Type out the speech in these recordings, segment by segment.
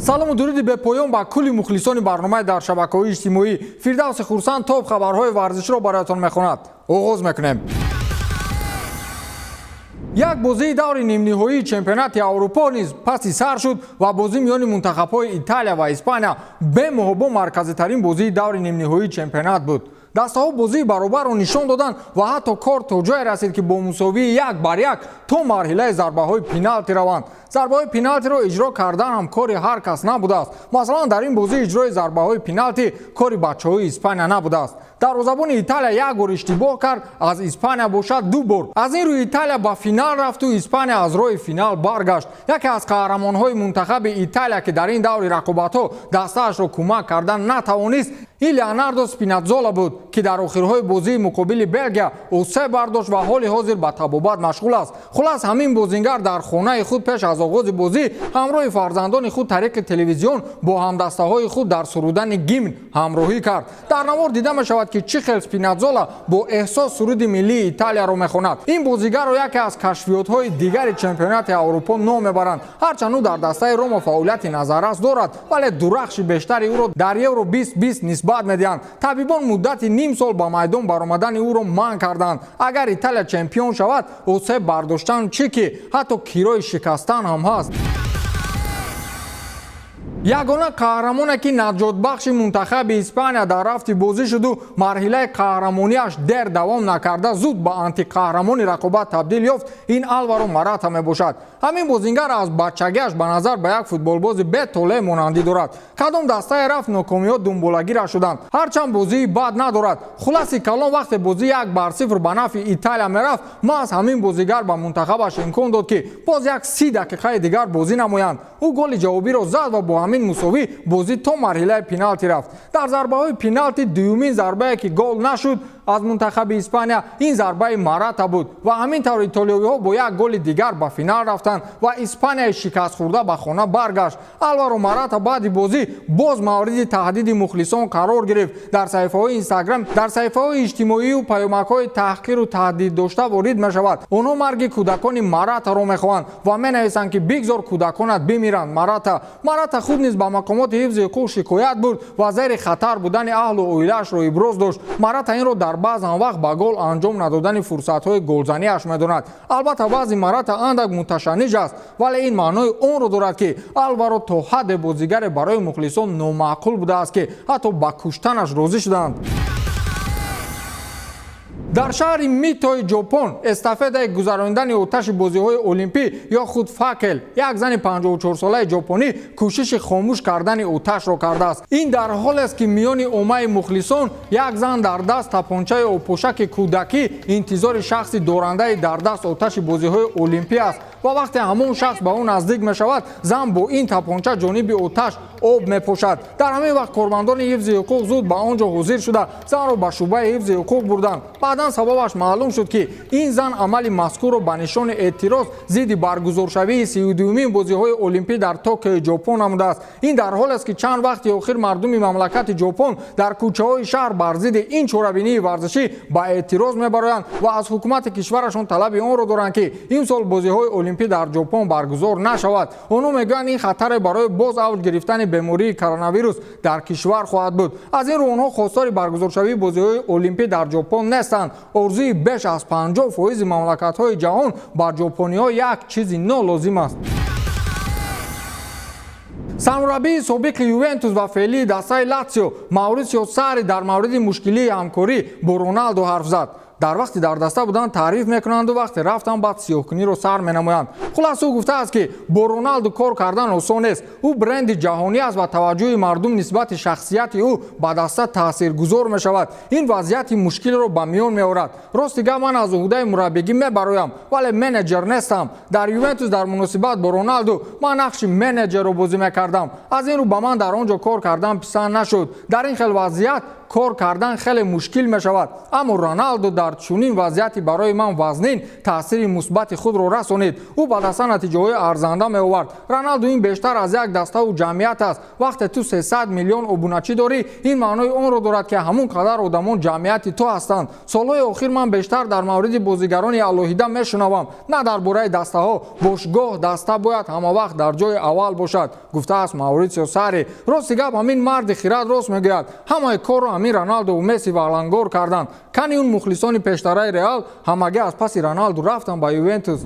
салому дуруди бепоён ба кулли мухлисони барномаи дар шабакаҳои иҷтимоӣ. Фирдавси хурсанд топ хабарҳои варзиширо бароятон мехонад. оғоз мекунем. як бозии даври нимниҳоии чемпионати аврупо низ паси сар шуд ва бозӣ миёни мунтахабҳои Италия ва Испания бемуҳоббо марказитарин бозии даври нимниҳоии чемпионат буд. дастаҳо бозии баробарро нишон доданд ва ҳатто кор то ҷое расид ки бо мусовии 1-1 то марҳилаи зарбаҳои пеналти раванд. зарбаҳои пеналтиро иҷро кардан ҳам кори ҳар кас набудааст. масалан дар ин бозӣ иҷрои зарбаҳои пеналти кори бачаҳои Испания набудааст. дарвозабони Италия як бор иштибоҳ кард, аз Испания бошад 2 бор. аз ин рӯи Италия ба финал рафту Испания аз роҳи финал баргашт. яке аз қаҳрамонҳои мунтахаби Италия ки дар ин даври рақобатҳо дастаашро кӯмак кардан натавонист, ин Леонардо Спинатзола буд ки дар охирҳои бозии муқобили Белгия осе бардошт ва ҳоли ҳозир ба табобат машғул аст. хулас ҳамин бозингар дар хонаи худ пеш аз оғози бозӣ ҳамроҳи фарзандони худ тариқи телевизион бо ҳамдастаҳои худ дар сурудани гимн ҳамроҳӣ кард. дар навор дида мешавад ки чӣ хел Спинатзола бо эҳсос суруди миллии Италияро мехонад. ин бозигарро яке аз кашфиётҳои дигари чемпионати аврупо ном мебаранд. ҳарчанд ӯ дар дастаи Рома фаъолияти назаррас дорад, вале дурахши бештари ӯро дар Евро 2020 нисбат медиҳанд. табибон муддати ним сол ба майдон баромадани ӯро манъ карданд. агар Италия чемпион шавад, осеб бардоштан чӣ ки ҳатто кирои шикастан ҳам ҳаст. ягона қаҳрамоне ки наҷотбахши мунтахаби Испания дар рафти бозӣ шуду марҳилаи қаҳрамонияш дер давом накарда зуд ба антиқаҳрамони рақобат табдил ёфт, ин Алваро Марата мебошад. ҳамин бозингар аз бачагиаш ба назар ба як футболбози бетоле монандӣ дорад. кадом дастае рафт нокомиҳо дунболагираш шуданд, ҳарчанд бозии бад надорад. хуласи калом вақте бозӣ 1-0 ба нафи Италия мерафт, маҳз ҳамин бозигар ба мунтахабаш имкон дод ки боз як 30 дақиқаи дигар бозӣ намоянд. ӯ голи ҷавобиро зад ва бо ҳамин мусовӣ бозӣ то марҳилаи пеналти рафт. дар зарбаҳои пеналти дуюмин зарбае ки гол нашуд аз мунтахаби Испания, ин зарбаи Марата буд ва ҳамин тавр итолиёвиҳо бо як голи дигар ба финал рафтанд ва Испанияи шикастхӯрда ба хона баргашт. Алваро Марата баъди бозӣ боз мавриди таҳдиди мухлисон қарор гирифт. дар саҳифаҳои Инстаграм, дар саҳифаҳои иҷтимоиу паёмакҳои таҳқиру таҳдиддошта ворид мешавад. онҳо марги кӯдакони Маратаро мехоҳанд ва менависанд ки бигзор кӯдаконат бимиранд. Марата худ низ ба мақомоти ҳифзи ҳуқуқ шикоят бурд ва зери хатар будани аҳлу оилаашро иброз дошт. Марата инро дар баъзан вақт ба гол анҷом надодани фурсатҳои голзаниаш медонад. албатта вазъи Марата андак муташанниж аст, вале ин маънои онро дорад ки Алваро то ҳадде бозигаре барои мухлисон номаъқул будааст ки ҳатто ба куштанаш розӣ шуданд. дар шаҳри Митои ҷопон эстафедаи гузарондани оташи бозиҳои олимпӣ ё худ факел як зани 54-солаи ҷопонӣ кӯшиши хомӯш кардани оташро кардааст. ин дар ҳолест ки миёни оммаи мухлисон як зан дар даст тапончаи обпӯшаки кӯдакӣ интизори шахси дорандаи дар даст оташи бозиҳои олимпӣ аст ва вақте ҳамон шахс ба он наздик мешавад, зан бо ин тапонча ҷониби оташ об мепошад. дар ҳамин вақт кормандони ҳифзи ҳуқуқ зуд ба он ҷо ҳозир шуда занро ба шуъбаи ҳифзи ҳуқуқ бурданд. баъдан сабабаш маълум шуд ки ин зан амали мазкурро ба нишони эътироз зидди баргузоршавии 32-мин бозиҳои олимпӣ дар Токиои ҷопон намудааст. ин дар ҳолест ки чанд вақти охир мардуми мамлакати ҷопон дар кӯчаҳои шаҳр бар зидди ин чорабинии варзишӣ ба эътироз мебароянд ва аз ҳукумати кишварашон талаби онро доранд ки имсол бозиҳои олимпӣ дар ҷопон баргузор нашавад. онҳо мегӯянд ин хатаре барои боз авҷ гирифтани бемории коронавирус дар кишвар хоҳад буд. аз ин рӯ онҳо хостори баргузоршавии бозиҳои олимпӣ дар ҷопон нестанд. орзуи беш аз 50% мамлакатҳои ҷаҳон ба ҷопониҳо як чизи нолозим аст. сармураббии собиқи Ювентус ва феълии дастаи Латсио Маурисио Сарри дар мавриди мушкилии ҳамкорӣ бо Роналдо ҳарф зад. дар вақти дар даста буданд таъриф мекунанду вақте рафтан баъд сиёҳкуниро сар менамоянд. хулас ӯ гуфтааст ки бо Роналду кор кардан осон нест. ӯ бренди ҷаҳонӣ аст ва таваҷҷӯҳи мардум нисбати шахсияти ӯ ба даста таъсиргузор мешавад. ин вазъияти мушкилро ба миён меорад. рости гап ман аз уҳдаи мураббигӣ мебароям, вале менеҷер нестам. дар Ювентус дар муносибат бо Роналду ман нақши менеҷерро бозӣ мекардам. аз ин рӯ ба ман дар он ҷо кор кардан писанд нашуд. дар ин хел вазъият кор кардан хеле мушкил мешавад. аммо Роналду дар дар чунин вазъияти барои ман вазнин таъсири мусбати худро расонид. ӯ ба даста натиҷаҳои арзанда меовард. Роналду ин бештар аз як дастау ҷамъият аст. вақте ту 300 миллион обуначӣ дорӣ, ин маънои онро дорад ки ҳамон қадар одамон ҷамъияти ту ҳастанд. солҳои охир ман бештар дар мавриди бозигарони алоҳида мешунавам, на дар бораи дастаҳо. бошгоҳ даста бояд ҳамавақт дар ҷои аввал бошад, гуфтааст Мауритсио Сарри. рости гап ҳамин марди хирад рост мегӯяд. ҳамаи корро ҳамин Роналду ва Месси валангор карданд. кани он мухлисони пештараи Реал ҳамагӣ аз паси Роналду рафтанд ба Ювентус.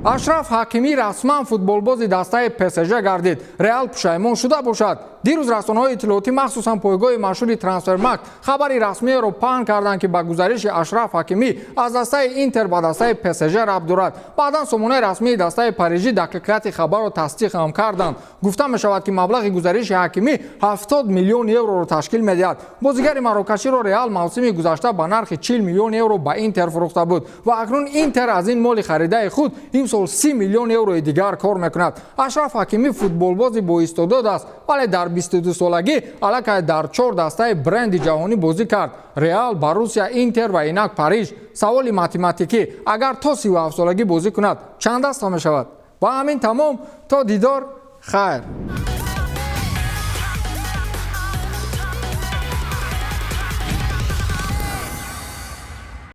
ашраф ҳакимӣ расман футболбози дастаи ПСЖ гардид. Реал пушаймон шуда бошад. дирӯз расонаҳои иттилоотӣ махсусан пойгоҳи машҳури Трансфермаркт хабари расмиеро паҳн карданд ки ба гузариши Ашраф Ҳакимӣ аз дастаи Интер ба дастаи ПСЖ рабт дорад. баъдан сомонаи расмии дастаи Парижӣ дақиқияти хабарро тасдиқ ҳам карданд. гуфта мешавад ки маблағи гузариши Ҳакимӣ 70 миллион евроро ташкил медиҳад. бозигари марокаширо Реал мавсими гузашта ба нархи 40 миллион евро ба Интер фурӯхта буд ва акнун Интер аз ин моли харидаи худ имсол 30 миллион еврои дигар кор мекунад. Ашраф Ҳакимӣ футболбози боистеъдод аст, вале дар 22 солагӣ аллакай дар 4 дастаи бренди ҷаҳонӣ бозӣ кард. Реал, Боруссия, Интер ва инак Париж. саволи математикӣ: агар то 37 солагӣ бозӣ кунад, чанд даста мешавад? Ва ҳамин тамом, то дидор, хайр.